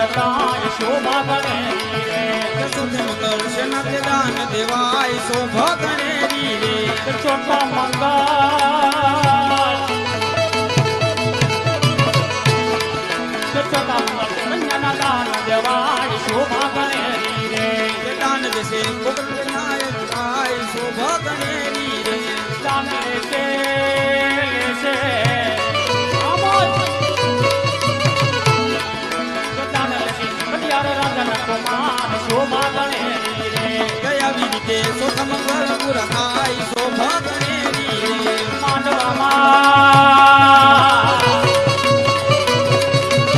દેવાય શોભા ગણેરી રે સુધન દર્શન તે દાન દેવાય શોભા ગણેરી રે ચોથા મંગળ ચોથા મંગળ કન્યાના દાન દેવાય શોભા ગણેરી રે દાન દેશે નાયક થાય શોભા ગણેરી રે દાન છે